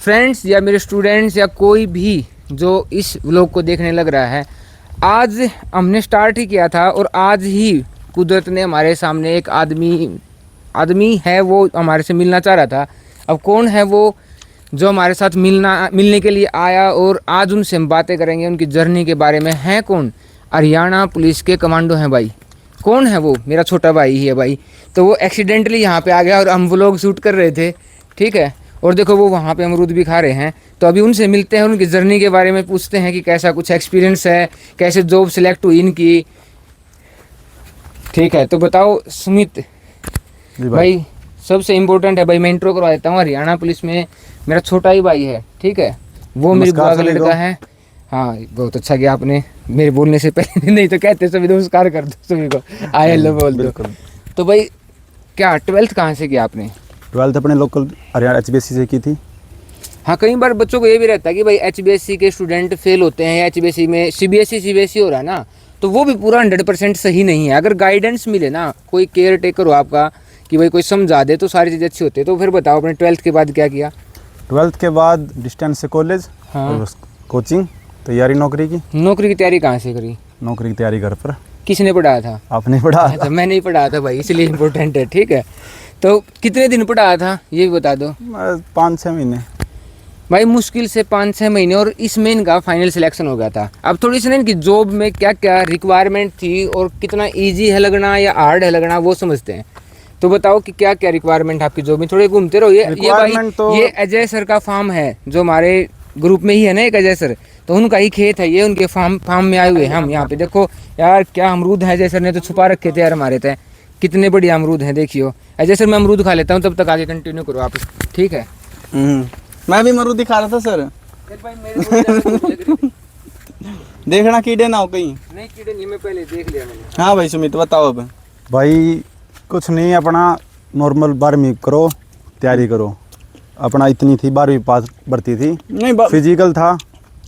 Friends या मेरे students या कोई भी जो इस व्लॉग को देखने लग रहा है, आज हमने स्टार्ट ही किया था और आज ही कुदरत ने हमारे सामने एक आदमी है, वो हमारे से मिलना चाह रहा था। अब कौन है वो जो हमारे साथ मिलने के लिए आया, और आज उनसे हम बातें करेंगे उनकी जर्नी के बारे में। है कौन? हरियाणा पुलिस के कमांडो हैं भाई। कौन है वो? मेरा छोटा भाई ही है भाई। तो वो एक्सीडेंटली यहाँ पे आ गया और हम व्लॉग शूट कर रहे थे, ठीक है। और देखो वो वहाँ पे अमरूद भी खा रहे हैं। तो अभी उनसे मिलते हैं, उनकी जर्नी के बारे में पूछते हैं कि कैसा कुछ एक्सपीरियंस है, कैसे जॉब सिलेक्ट हुई इनकी, ठीक है। तो बताओ सुमित भाई, सबसे इम्पोर्टेंट है भाई, मैं इंट्रो करवा देता हूँ। हरियाणा पुलिस में मेरा छोटा ही भाई है, ठीक है। वो मेरी बुआ का लड़का है। हाँ, बहुत अच्छा किया आपने मेरे बोलने से पहले नहीं तो कहते सभी नमस्कार कर दो सभी को, आए हेलो बोल दो। तो भाई क्या 12th कहाँ से किया आपने? 12th अपने लोकल हरियाणा HBSC से की थी। हाँ, कई बार बच्चों को ये भी रहता है कि भाई HBSC के स्टूडेंट फेल होते हैं, या HBSC में CBSE हो रहा है ना, तो वो भी पूरा 100% सही नहीं है। अगर गाइडेंस मिले ना, कोई केयर टेकर हो आपका कि भाई कोई समझा दे, तो सारी चीज़ें अच्छी होती है। तो फिर बताओ अपने 12th के बाद क्या किया? 12th के बाद डिस्टेंस से कॉलेज। हाँ। और कोचिंग, तैयारी नौकरी की। नौकरी की तैयारी कहाँ से करी? नौकरी की तैयारी घर पर। किसने पढ़ाया था? आपने पढ़ा? अच्छा, मैंने ही पढ़ाया था भाई, इसलिए इम्पोर्टेंट है, ठीक है। तो कितने दिन पढ़ाया था ये भी बता दो। 5-6 महीने भाई, मुश्किल से 5-6 महीने, और इसमें इनका फाइनल सिलेक्शन हो गया था। अब थोड़ी सी ना इनकी जॉब में क्या क्या रिक्वायरमेंट थी और कितना ईजी है लगना या हार्ड है लगना, वो समझते हैं। तो बताओ कि क्या क्या रिक्वायरमेंट आपकी जॉब में। थोड़े घूमते रहो। ये भाई तो... ये अजय सर का फार्म है, जो हमारे ग्रुप में ही है ना एक अजय सर, तो उनका ही खेत है ये। उनके फार्म में आए हुए हैं हम यहाँ पे। देखो यार क्या अमरूद है, अजय सर ने तो छुपा रखे थे यार हमारे तय। कितने बढ़िया अमरूद हैं, देखियो। अजय सर मैं अमरूद खा लेता हूँ, तब तक आगे कंटिन्यू करो आप, ठीक है। मैं भी अमरूद दिखा रहा था सर। देखना कीड़े ना हो कहीं। नहीं कीड़े नहीं, मैं पहले देख लिया मैंने। हाँ भाई सुमित बताओ अब। भाई कुछ नहीं, अपना नॉर्मल 12वीं करो, तैयारी करो। अपना इतनी थी, 12वीं पास भर्ती थी। नहीं फिजिकल था।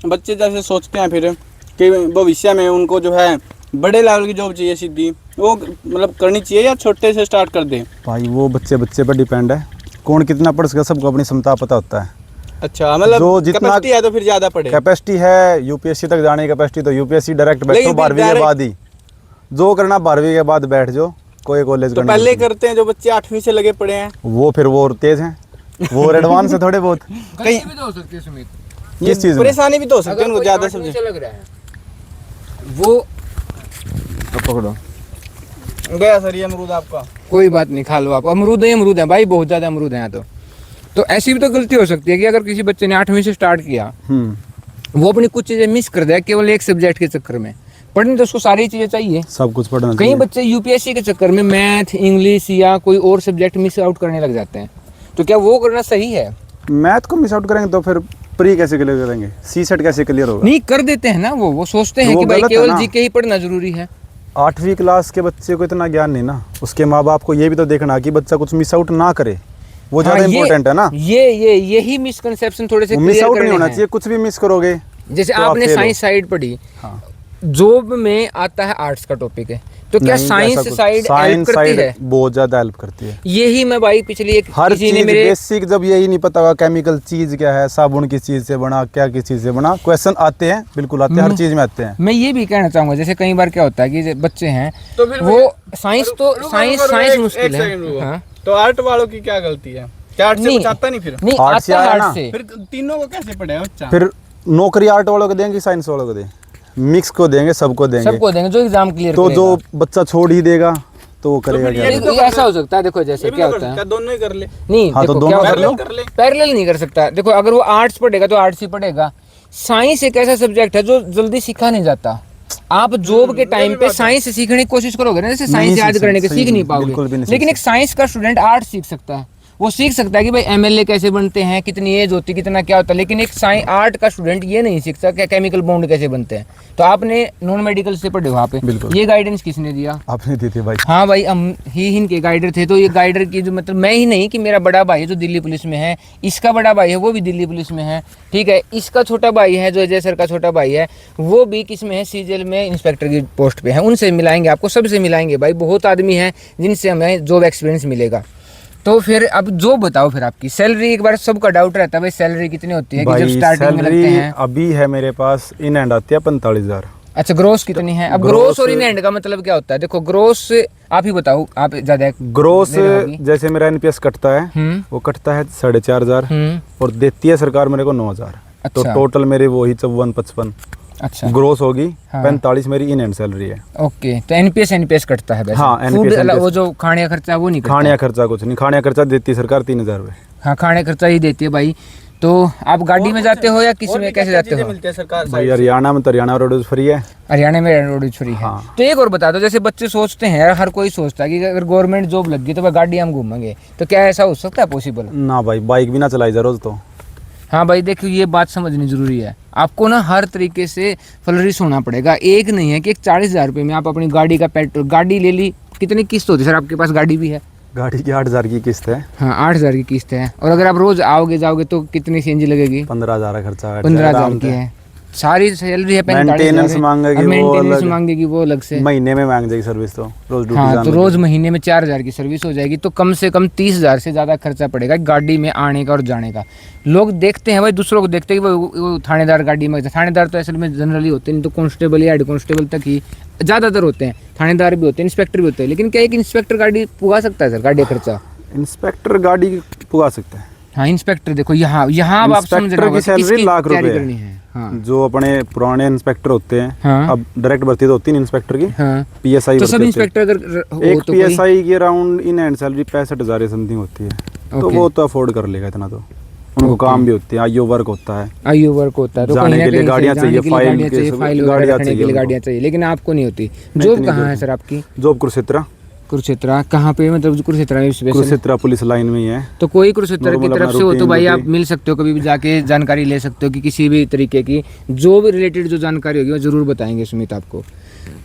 बच्चे जैसे सोचते हैं फिर कि भविष्य में उनको जो है बड़े लेवल की जॉब चाहिए सीधी, वो मतलब करनी चाहिए या छोटे से स्टार्ट कर दें? भाई वो बच्चे पर डिपेंड है, कौन कितना पढ़ सके, सबको अपनी क्षमता पता होता है। अच्छा, मतलब कैपेसिटी है तो फिर ज़्यादा पढ़े। कैपेसिटी है UPSC तक जाने की कैपेसिटी, तो UPSC डायरेक्ट बैठो 12वीं के बाद ही। जो करना 12वीं के बाद बैठ जाओ, कोई कॉलेज तो पहले करते हैं जो बच्चे 8वीं से लगे पड़े हैं, वो फिर वो तेज हैं, वो और एडवांस है थोड़े बहुत। कहीं भी तो हो सकती है सुमित, किस चीज में परेशानी भी तो हो सकती है उनको, ज़्यादा सब्जेक्ट लग रहा है वो। पकड़ो गया सर ये अमरूद आपका। कोई बात नहीं, खा लो आप। अमरूद है भाई, बहुत ज़्यादा अमरूद हैं। तो ऐसी भी तो गलती हो सकती है कि अगर किसी बच्चे ने 8वीं से स्टार्ट किया, वो अपनी कुछ चीज़ें मिस कर दे केवल एक सब्जेक्ट के चक्कर में। पढ़नी तो उसको सारी चीज़ें चाहिए, सब कुछ पढ़ना। कई बच्चे UPSC के चक्कर में मैथ, इंग्लिश या कोई और सब्जेक्ट मिस आउट करने लग जाते हैं। तो क्या वो करना सही है? मैथ को मिस आउट करेंगे तो फिर प्री कैसे क्लियर करेंगे, CSET कैसे क्लियर होगा? नहीं कर देते हैं ना, वो सोचते हैं कि भाई केवल GK ही पढ़ना जरूरी है। 8वीं क्लास के बच्चे को इतना ज्ञान नहीं ना, उसके माँ बाप को ये भी तो देखना कि बच्चा कुछ मिस आउट ना करे, वो ज्यादा इम्पोर्टेंट है ना। यही मिसकंसेप्शन थोड़े से मिस आउट नहीं होना चाहिए, कुछ भी मिस करोगे। जैसे तो आपने साइंस साइड पढ़ी, जॉब में आता है आर्ट्स का टॉपिक है, तो क्या साइंस साइड हेल्प करती है? बहुत ज्यादा हेल्प करती है। यही मैं भाई पिछली एक हर चीज बेसिक, जब यही नहीं पता होगा केमिकल चीज क्या है, साबुन किस चीज से बना, क्या किस चीज से बना, क्वेश्चन आते हैं, बिल्कुल आते हैं, हर चीज में आते हैं। मैं ये भी कहना चाहूंगा, जैसे कई बार क्या होता है कि बच्चे हैं तो वो साइंस मुश्किल है। तो आर्ट वालों की क्या गलती है? क्या आर्ट से कुछ आता नहीं? फिर नहीं आता आर्ट से, फिर तीनों को कैसे पढ़े बच्चा? फिर नौकरी आर्ट वालों को देंगे, साइंस वालों को देंगे, मिक्स को देंगे, सबको देंगे जो एग्जाम क्लियर तो जो बच्चा छोड़ ही देगा तो वो करेगा क्या? ये ऐसा हो सकता है, देखो जैसे क्या होता है, दोनों ही कर ले। नहीं हाँ, देखो तो क्या पैरेलल नहीं कर सकता। देखो अगर वो आर्ट्स पढ़ेगा तो आर्ट्स ही पढ़ेगा। साइंस एक ऐसा सब्जेक्ट है जो जल्दी सीखा नहीं जाता। आप जॉब के टाइम पे साइंस सीखने की कोशिश करोगे ना, जैसे साइंस याद करने के, सीख नहीं पाओगे। लेकिन एक साइंस का स्टूडेंट आर्ट सीख सकता है, वो सीख सकता है कि भाई MLA कैसे बनते हैं, कितनी एज होती है, कितना क्या होता है। लेकिन एक आर्ट का स्टूडेंट ये नहीं सीख सकता केमिकल बॉन्ड कैसे बनते हैं। तो आपने नॉन मेडिकल से पढ़े वहाँ पे, ये गाइडेंस किसने दिया? आपने दी थी भाई। हाँ भाई, हम ही इनके गाइडर थे। तो ये गाइडर की जो मतलब मैं ही नहीं कि मेरा बड़ा भाई है जो दिल्ली पुलिस में है, इसका बड़ा भाई है वो भी दिल्ली पुलिस में है, ठीक है। इसका छोटा भाई है जो अजय सर का छोटा भाई है, वो भी किस में है, CGL में इंस्पेक्टर की पोस्ट पे है। उनसे मिलाएंगे आपको, सबसे मिलाएंगे भाई, बहुत आदमी हैं जिनसे हमें जॉब एक्सपीरियंस मिलेगा। तो फिर अब जो बताओ, फिर आपकी सैलरी, एक बार सबका डाउट रहता है भाई सैलरी कितनी होती है कि जब भाई स्टार्टिंग में लगते सैलरी हैं। अभी है मेरे पास इन हैंड आती है 45,000। अच्छा, ग्रोस कितनी है? अब ग्रोस और इन हैंड का मतलब क्या होता है? देखो ग्रोस आप ही बताओ, आप ज्यादा ग्रोस ले रहे होगी। जैसे मेरा एनपीएस कटता है वो कटता है 4,500 और देती है सरकार मेरे को 9,000। तो अच्छा। टोटल मेरी वही 54-55 अच्छा, ग्रोस होगी। हाँ। 45 मेरी इन हैंड सैलरी है। ओके। तो एनपीएस कटता है वैसे? हाँ, फूड NPS वो जो खाने का खर्चा वो नहीं कटता? खाने का खर्चा कुछ नहीं, खाने का खर्चा देती है सरकार 3,000 रुपये। हाँ, खाने का खर्चा ही देती है भाई। तो आप गाड़ी में जाते हो या किस में, कैसे जाते हो? मिलते हैं सरकार भाई हरियाणा में तो हरियाणा रोड फ्री है। हरियाणा में रोड फ्री है। हाँ। तो एक और बता दो, जैसे बच्चे सोचते हैं यार, हर कोई सोचता है कि अगर गवर्नमेंट जॉब लग गई तो भाई गाड़ी हम घूमेंगे, तो क्या ऐसा हो सकता है पॉसिबल? ना भाई, बाइक भी ना चलाई जा रोज तो। हाँ भाई देखो, ये बात समझनी जरूरी है। आपको ना हर तरीके से फ्लरिश होना पड़ेगा। एक नहीं है कि 40,000 रुपये में आप अपनी गाड़ी का पेट्रोल, गाड़ी ले ली, कितनी किस्त होती है सर? आपके पास गाड़ी भी है? गाड़ी की 8,000 की किस्त है। हाँ, 8,000 की किस्त है। और अगर आप रोज आओगे जाओगे तो कितनी सीएनजी लगेगी? 15,000 का खर्चा है। 15,000 की है। सारी सैलरी है 45,000। मेंटेनेंस मांगेगी वो मेंटेनेंस अलग। मांगेगी वो अलग से। महीने में मांग जाएगी सर्विस तो रोज ड्यूटी हाँ, जाने तो की। रोज महीने में 4,000 की सर्विस हो जाएगी, तो कम से कम 30,000 से ज़्यादा खर्चा पड़ेगा गाड़ी में आने का और जाने का। लोग देखते हैं भाई, दूसरों को देखते हैं कि वो थानेदार गाड़ी में, थानेदार तो असल में जनरली होते नहीं, तो कांस्टेबल या हेड कांस्टेबल तक ही ज़्यादातर होते हैं। थानेदार भी होते हैं, इंस्पेक्टर भी होते हैं। लेकिन क्या एक इंस्पेक्टर गाड़ी पुगा सकता है सर, गाड़ी का खर्चा? इंस्पेक्टर गाड़ी पुगा सकते हैं। हाँ, इंस्पेक्टर देखो यहाँ अब आप समझ रहे इंस्पेक्टर की सैलरी लाख रुपए करनी है। है। हाँ जो अपने पुराने इंस्पेक्टर होते हैं, हाँ। अब डायरेक्ट भर्ती तो होती नहीं इंस्पेक्टर की, हाँ। पीएसआई तो सब भर्ती होती है। इंस्पेक्टर अगर हो एक तो कोई, पीएसआई की around in hand salary 65,000 something होती है। तो ओके। वो तो अफोर्ड कर लेगा इतना, तो उनको काम भी होती है, आईओ वर्क होता है। आईओ वर्क होता है, तो जाने कहीं ना के लिए कहीं से गाड़ियाँ जाने चाहिए, के लिए फाइल गाड़ियाँ के चाहिए, सब फाइल वगैरह गाड़ियाँ रखने के लिए चाहिए गाड़ियाँ चाहिए। लेकिन आपको नहीं होती। जॉब इतनी कहाँ जॉब है सर आपकी? जॉब कुरुक्षेत्र। कुरुक्षेत्र कहाँ पे, मतलब कुरुक्षेत्र में स्पेशल? कुरुक्षेत्र पुलिस लाइन में ही है। तो कोई कुरुक्षेत्र की नॉर्मल तरफ अपना से हो तो routine भाई आप ड्यूटी। मिल सकते हो, कभी भी जाके जानकारी ले सकते हो कि किसी भी तरीके की जो भी रिलेटेड जो जानकारी होगी वो जरूर बताएंगे सुमित आपको।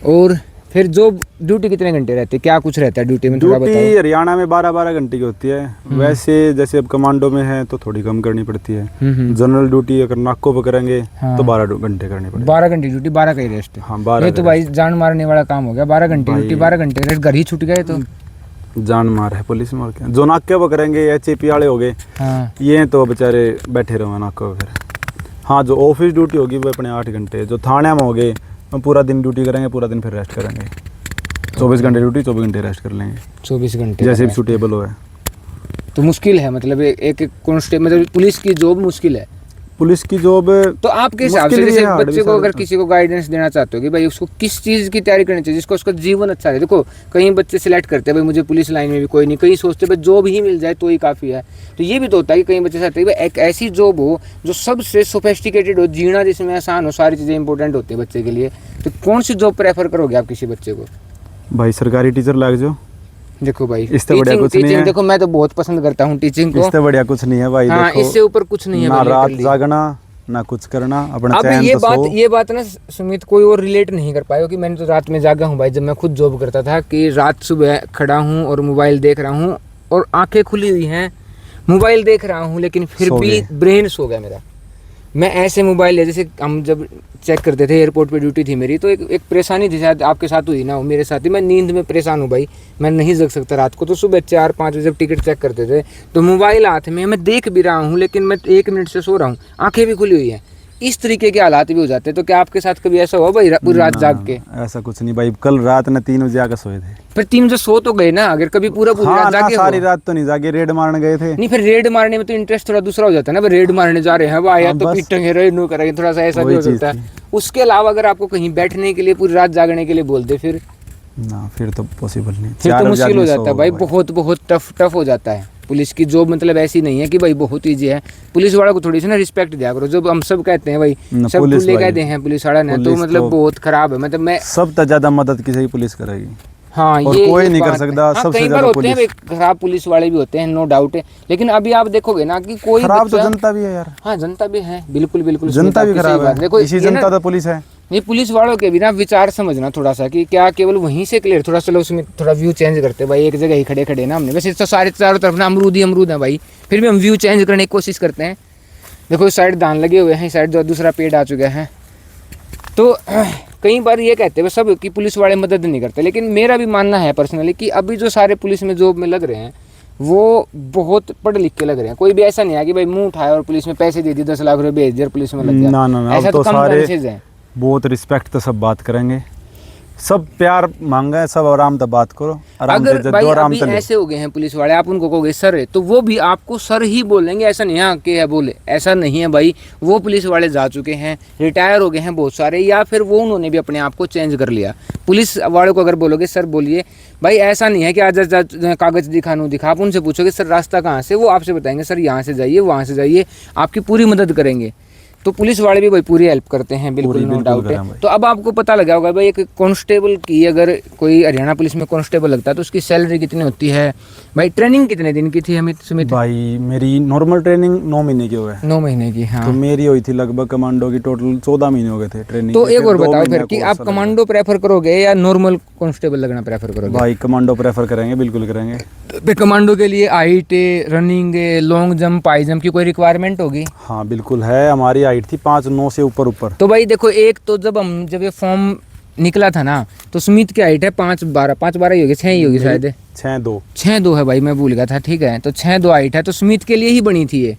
और फिर जो ड्यूटी कितने घंटे रहती है, क्या कुछ रहता है ड्यूटी में, थोड़ा ड्यूटी बताओ। हरियाणा में 12-12 घंटे की होती है। वैसे जैसे अब कमांडो में है तो थोड़ी कम करनी पड़ती है। जनरल ड्यूटी अगर नाकों पर करेंगे हाँ। तो 12 घंटे करनी पड़ेगी। 12 घंटे ड्यूटी, 12 का ही रेस्ट। हाँ, 12 ये तो भाई जान मारने वाला काम हो गया। 12 घंटे ड्यूटी, 12 घंटे रेस्ट, घर ही छूट गए तो। जान मार है पुलिस में और क्या। जो नाके पर करेंगे एचएपी वाले हो गए, हाँ ये तो बेचारे बैठे रहो नाकों पर फिर। हाँ, जो ऑफिस ड्यूटी होगी वो अपने 8 घंटे। जो थाने में हो गए हम पूरा दिन ड्यूटी करेंगे, पूरा दिन फिर रेस्ट करेंगे। 24 घंटे ड्यूटी, 24 घंटे रेस्ट कर लेंगे, 24 घंटे जैसे भी सूटेबल हो है। तो मुश्किल है, मतलब एक कांस्टेबल, मतलब पुलिस की जॉब मुश्किल है। पुलिस की जॉब तो आपके हिसाब से मुश्किल भी जैसे है, hard बच्चे भी को अगर साथ में। किसी को गाइडेंस देना चाहते हो कि भाई उसको किस चीज़ की तैयारी करनी चाहिए जिसको उसका जीवन अच्छा रहे। देखो कई बच्चे सिलेक्ट करते हैं भाई मुझे पुलिस लाइन में भी कोई नहीं, कई सोचते भाई जॉब ही मिल जाए तो ही काफ़ी है। तो ये भी तो होता है कि कई बच्चे चाहते हैं भाई एक ऐसी जॉब हो जो सबसे सोफेस्टिकेटेड हो, जीना जिसमें आसान हो, सारी चीज़ें इंपॉर्टेंट होती है बच्चे के लिए। तो कौन सी जॉब प्रेफर करोगे आप किसी बच्चे को? भाई सरकारी टीचर लग जाओ, देखो भाई इससे बढ़िया कुछ नहीं टीचिंग है। देखो मैं तो बहुत पसंद करता हूँ टीचिंग को। इससे बढ़िया कुछ नहीं है भाई। हाँ, देखो, इससे ऊपर कुछ नहीं है ना भाई, रात literally। जागना ना कुछ करना, अपना अब चैन ये तो बात सो। ये बात ना सुमित कोई और रिलेट नहीं कर पाएगा कि मैंने तो रात में जागा हूँ भाई। जब मैं खुद जॉब करता था कि रात सुबह खड़ा हूँ और मोबाइल देख रहा हूँ और आंखें खुली हुई हैं, मोबाइल देख रहा हूँ, लेकिन फिर सो भी गए। ब्रेन सो गया मेरा। मैं ऐसे मोबाइल है, जैसे हम जब चेक करते थे, एयरपोर्ट पे ड्यूटी थी मेरी, तो एक परेशानी थी, शायद आपके साथ हुई ना हो, मेरे साथ ही। मैं नींद में परेशान हूँ भाई, मैं नहीं जग सकता रात को। तो सुबह 4-5 बजे जब टिकट चेक करते थे तो मोबाइल हाथ में, मैं देख भी रहा हूँ लेकिन मैं 1 मिनट से सो रहा हूँ, आंखें भी खुली हुई हैं। इस तरीके के हालात भी हो जाते हैं। तो क्या आपके साथ कभी ऐसा हुआ भाई पूरी रात जाग के? ऐसा कुछ नहीं भाई, कल रात ने 3 बजे आकर सोए थे। फिर 3 बजे सो तो गए ना, अगर कभी पूरी हाँ रात ना, जागे सारी हो। रात तो नहीं जागे, रेड मारने गए थे। नहीं, फिर रेड मारने में तो इंटरेस्ट थोड़ा दूसरा हो जाता है ना, भाई रेड मारने जा रहे हैं भाई, या हाँ, तो बस। पीटेंगे, रेड नहीं करेंगे, थोड़ा सा ऐसा भी वही हो चीज़ सकता है। उसके अलावा अगर आपको कहीं बैठने के लिए पूरी रात जागने के लिए बोल दे, फिर ना, फिर तो पॉसिबल नहीं। फिर 4 तो बजे मुश्किल हो आदमी जाता है सो भाई, गया बहुत टफ हो जाता है। पुलिस की जॉब मतलब ऐसी नहीं है कि भाई बहुत ईजी है। पुलिस वालों को थोड़ी सी ना रिस्पेक्ट दिया करो। जब हम सब कहते हैं भाई ना, सब पुलिस खुले भाई, कहते हैं पुलिस वाला ना, तो पुलिस मतलब तो- बहुत खराब है। मतलब मैं सब तो ज्यादा मदद किसी की पुलिस करेगी। हाँ, और ये कोई ये नहीं कर बात है। सकता, हाँ, सबसे कई बार ज्यादा होते हैं भाई, खराब पुलिस वाले भी होते हैं, नो डाउट है। लेकिन अभी आप देखोगे ना कि कोई खराब तो बच्चा- जनता भी है यार, हाँ, जनता भी है, बिल्कुल बिल्कुल जनता भी आपकी सही खराब बात। है। देखो इसी ये ना- जनता तो पुलिस है। ये पुलिस वालों के भी ना विचार समझना थोड़ा सा कि क्या केवल वहीं से क्लियर, थोड़ा चलो उसमें थोड़ा व्यू चेंज करते हैं भाई। एक जगह ही खड़े खड़े ना हमने, वैसे तो सारे चारों तरफ ना अमरूद ही अमरूद है भाई, फिर भी हम व्यू चेंज करने की कोशिश करते हैं। देखो इस साइड धान लगे हुए हैं, इस साइड जो दूसरा पेड़ आ चुका है। तो कई बार ये कहते हैं सब कि पुलिस वाले मदद नहीं करते, लेकिन मेरा भी मानना है पर्सनली कि अभी जो सारे पुलिस में जॉब में लग रहे हैं वो बहुत पढ़े लिख के लग रहे हैं। कोई भी ऐसा नहीं है कि भाई मुंह उठाया और पुलिस में पैसे दे दिए, 10 लाख रुपए भेज दिए और पुलिस में लग गया। ना ना ना, ऐसा अब तो कम सारे चांसेस हैं। बहुत रिस्पेक्ट तो सब बात करेंगे, सब प्यार मांगा है, सब आराम से बात करो, आराम से अगर इज्जत भाई दो, आराम अभी से लो। ऐसे हो गए हैं पुलिस वाले, आप उनको कहोगे सर है, तो वो भी आपको सर ही बोलेंगे। ऐसा नहीं है कि है बोले, ऐसा नहीं है भाई। वो पुलिस वाले जा चुके हैं, रिटायर हो गए हैं बहुत सारे, या फिर वो उन्होंने भी अपने आप को चेंज कर लिया। पुलिस वालों को अगर बोलोगे सर बोलिए, भाई ऐसा नहीं है कि आज कागज दिखा, आप उनसे पूछोगे सर रास्ता कहाँ से, वो आपसे बताएंगे सर यहाँ से जाइए, वहाँ से जाइए, आपकी पूरी मदद करेंगे। तो पुलिस वाले भी भाई पूरी हेल्प करते हैं, बिल्कुल नो डाउट करें है। भाई। तो अब आपको पता लगा होगा भाई, एक कांस्टेबल की अगर कोई हरियाणा पुलिस में कांस्टेबल लगता है तो उसकी सैलरी कितनी होती है भाई? ट्रेनिंग कितने दिन की थी अमित सुमित? भाई मेरी नॉर्मल ट्रेनिंग 9 महीने की हो गए, 9 महीने की। हाँ तो मेरी हुई थी लगभग कमांडो की टोटल 14 महीने हो गए थे ट्रेनिंग तो के, एक फिर और 2 बताओ महीने फिर कि कोर्स आप अलग है। कमांडो प्रेफर करोगे या नॉर्मल कांस्टेबल लगना प्रेफर करोगे? भाई कमांडो प्रेफर करेंगे, बिल्कुल करेंगे। पे कमांडो के लिए height, running, long jump, high jump की कोई रिक्वायरमेंट होगी? हाँ बिल्कुल है, हमारी हाइट थी 5'9" से ऊपर। तो भाई देखो, एक तो जब ये फॉर्म निकला था ना, तो सुमित की हाइट है 5'12" ही होगी, 6 ही होगी शायद। 6'2" है भाई, मैं भूल गया था। ठीक है, तो 6'2" हाइट है, तो सुमित के लिए ही बनी थी ये।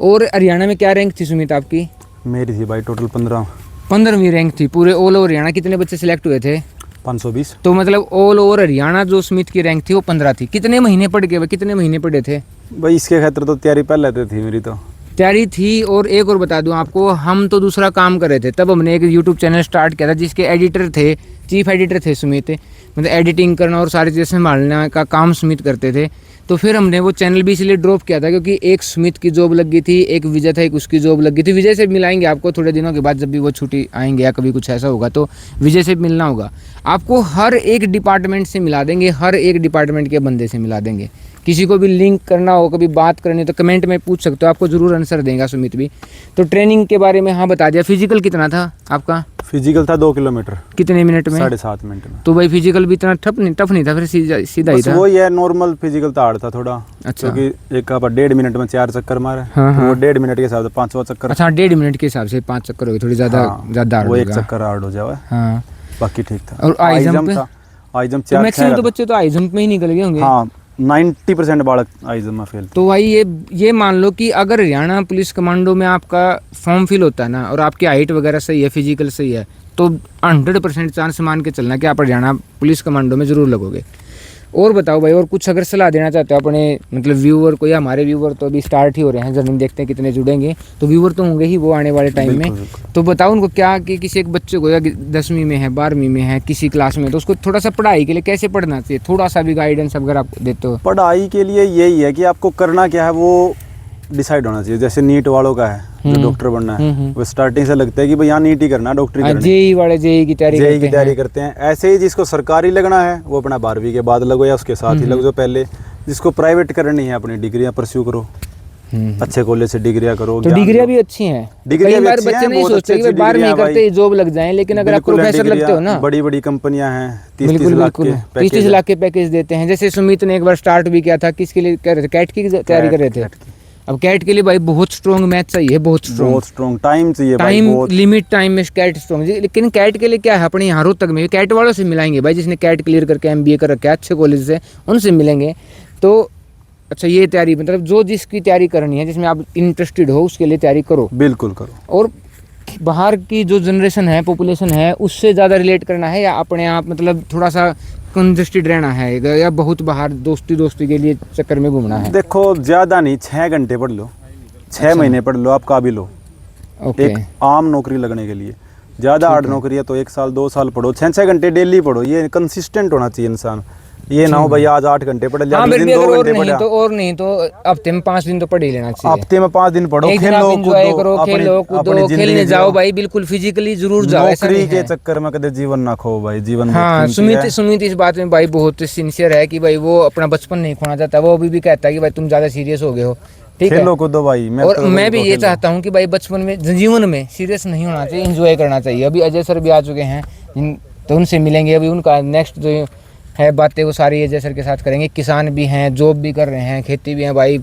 और हरियाणा में क्या रैंक थी सुमित आपकी? मेरी थी भाई टोटल 15वीं रैंक थी पूरे ऑल ओवर हरियाणा। कितने बच्चे सिलेक्ट हुए थे? 520। तो मतलब ऑल ओवर हरियाणा जो स्मिथ की रैंक थी वो 15 थी। कितने महीने पढ़ गए? कितने महीने पढ़े थे? भाई इसके खातिर तो तैयारी पहले से थी मेरी, तो तैयारी थी। और एक और बता दूं आपको, हम तो दूसरा काम कर रहे थे तब। हमने एक यूट्यूब चैनल स्टार्ट किया था जिसके एडिटर थे, चीफ एडिटर थे सुमित। मतलब एडिटिंग करना और सारी चीज़ें संभालने का काम सुमित करते थे। तो फिर हमने वो चैनल भी इसलिए ड्रॉप किया था क्योंकि एक सुमित की जॉब लग गई थी, एक विजय था, एक उसकी जॉब लग गई थी। विजय से मिलाएंगे आपको थोड़े दिनों के बाद, जब भी वो छुट्टी आएंगे या कभी कुछ ऐसा होगा तो विजय से मिलना होगा आपको। हर एक डिपार्टमेंट से मिला देंगे, हर एक डिपार्टमेंट के बंदे से मिला देंगे। किसी को भी लिंक करना हो, कभी बात करनी हो तो कमेंट में पूछ सकते हो, आपको ज़रूर आंसर देगा सुमित भी। तो ट्रेनिंग के बारे में हाँ बता दिया। फिजिकल कितना था आपका? फिजिकल था 2 किलोमीटर, कितने मिनट में? 7.5 मिनट में। तो भाई फिजिकल भी इतना टफ नहीं था, फिर सीधा ही बस था। वो ये नॉर्मल फिजिकल था, हार्ड था थोड़ा। अच्छा। क्योंकि एक आप 1.5 मिनट में 4 चक्कर मारे, हाँ, तो हाँ। वो 1.5 मिनट के हिसाब से 5वां चक्कर। अच्छा, 1.5 मिनट के हिसाब से 5 चक्कर हो गए, थोड़ी ज़्यादा ज़्यादा वो एक होगा। चक्कर हार्ड हो जाए, हाँ, बाकी ठीक था। और हाई जंप था, हाई जंप तो मैक्सिमम तो बच्चे तो हाई जंप में ही निकल गए होंगे। हाँ 90% बालक हाई जंप में फेल। तो भाई ये मान लो कि अगर हरियाणा पुलिस कमांडो में आपका फॉर्म फिल होता है ना, और आपकी हाइट वगैरह सही है, फिजिकल सही है, तो 100% चांस मान के चलना कि आप हरियाणा पुलिस कमांडो में ज़रूर लगोगे। और बताओ भाई, और कुछ अगर सलाह देना चाहते हो अपने मतलब व्यूअर को, या हमारे व्यूअर तो अभी स्टार्ट ही हो रहे हैं, जब हम देखते हैं कितने जुड़ेंगे, तो व्यूअर तो होंगे ही वो आने वाले टाइम में। तो बताओ उनको क्या कि किसी एक बच्चे को या 10वीं में है, 12वीं में है, किसी क्लास में, तो उसको थोड़ा सा पढ़ाई के लिए कैसे पढ़ना चाहिए? थोड़ा सा भी गाइडेंस अगर आप देते हो। पढ़ाई के लिए यही है कि आपको करना क्या है वो डिसाइड होना चाहिए। जैसे नीट वालों का है, जो डॉक्टर बनना है, वो स्टार्टिंग से लगता है कि भाई यहाँ नीट ही करना है, डॉक्टरी करनी है। जेई वाले जेई की तैयारी करते हैं। ऐसे ही जिसको सरकारी लगना है वो अपना 12वीं के बाद लगो या उसके साथ ही लग जाओ पहले। जिसको प्राइवेट करनी है अपनी डिग्रियां परस्यू करो, अच्छे कॉलेज से डिग्रियां करो। तो डिग्रियां भी अच्छी हैं। डिग्रियां कई बार बच्चे नहीं सोचते कि 12वीं करते ही जॉब लग जाएं, लेकिन अगर आप प्रोफेसर लगते हो ना, बड़ी बड़ी कंपनियां हैं, 30 लाख के पैकेज देते हैं। जैसे सुमित ने एक बार स्टार्ट भी किया था, किसके लिए कर रहे थे? कैट की तैयारी कर रहे थे। अब कैट के लिए भाई बहुत स्ट्रॉन्ग मैथ चाहिए, बहुत स्ट्रॉन्ग टाइम चाहिए, टाइम लिमिट टाइम में कैट स्ट्रॉन्ग। लेकिन कैट के लिए क्या है, अपने यहाँ रोहतक में कैट वालों से मिलाएंगे भाई, जिसने कैट क्लियर करके MBA कर रखा है अच्छे कॉलेज से, उनसे मिलेंगे। तो अच्छा, ये तैयारी मतलब जो जिसकी तैयारी करनी है, जिसमें आप इंटरेस्टेड हो, उसके लिए तैयारी करो, बिल्कुल करो। और बाहर की जो जनरेशन है, पॉपुलेशन है, उससे ज़्यादा रिलेट करना है, या अपने आप मतलब थोड़ा सा कंजस्टेड रहना है, या बहुत बाहर दोस्ती के लिए चक्कर में घूमना है? देखो ज़्यादा नहीं, 6 घंटे पढ़ लो, 6 महीने पढ़ लो, आप काबिल हो एक आम नौकरी लगने के लिए। ज़्यादा हार्ड नौकरी है तो 1 साल 2 साल पढ़ो, 6 घंटे डेली पढ़ो। ये कंसिस्टेंट होना चाहिए इंसान। ये ना हो भाई आज 8 घंटे पढ़ लिया, 2 घंटे पढ़ा, और नहीं तो हफ्ते में 5 दिन तो पढ़ ही लेना चाहिए। हफ्ते में 5 दिन पढ़ो, खेलो कूदो, खेलने जाओ भाई, बिल्कुल फिजिकली जरूर जाओ। नौकरी के चक्कर में कभी जीवन ना खो भाई, जीवन। हाँ, सुमित इस बात में भाई बहुत सिंसियर है कि भाई वो अपना बचपन नहीं खोना चाहता। वो अभी भी कहता है कि भाई तुम ज्यादा सीरियस हो गए हो, ठीक है, खेलो कूदो भाई। और मैं भी ये चाहता हूँ कि भाई बचपन में, जीवन में सीरियस नहीं होना चाहिए, एंजॉय करना चाहिए। अभी अजय सर भी आ चुके हैं, तो उनसे मिलेंगे। अभी उनका नेक्स्ट जो है बातें वो सारी अजय सर के साथ करेंगे। किसान भी हैं, जॉब भी कर रहे हैं, खेती भी है भाई,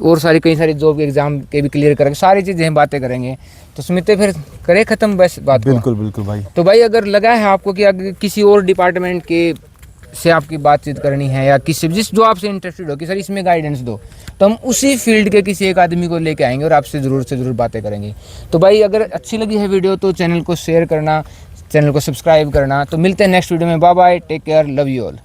और कई सारी जॉब के एग्जाम के भी क्लियर करेंगे, सारी चीज़ें बातें करेंगे। तो सुमित फिर करे खत्म बस बात को। बिल्कुल भाई। तो भाई अगर लगा है आपको कि अगर किसी और डिपार्टमेंट के से आपकी बातचीत करनी है या किसी जिस जो आपसे इंटरेस्टेड हो कि सर इसमें गाइडेंस दो, तो हम उसी फील्ड के किसी एक आदमी को लेके आएंगे और आपसे ज़रूर से ज़रूर बातें करेंगे। तो भाई अगर अच्छी लगी है वीडियो तो चैनल को शेयर करना, चैनल को सब्सक्राइब करना। तो मिलते हैं नेक्स्ट वीडियो में। Bye bye, take care, love you all.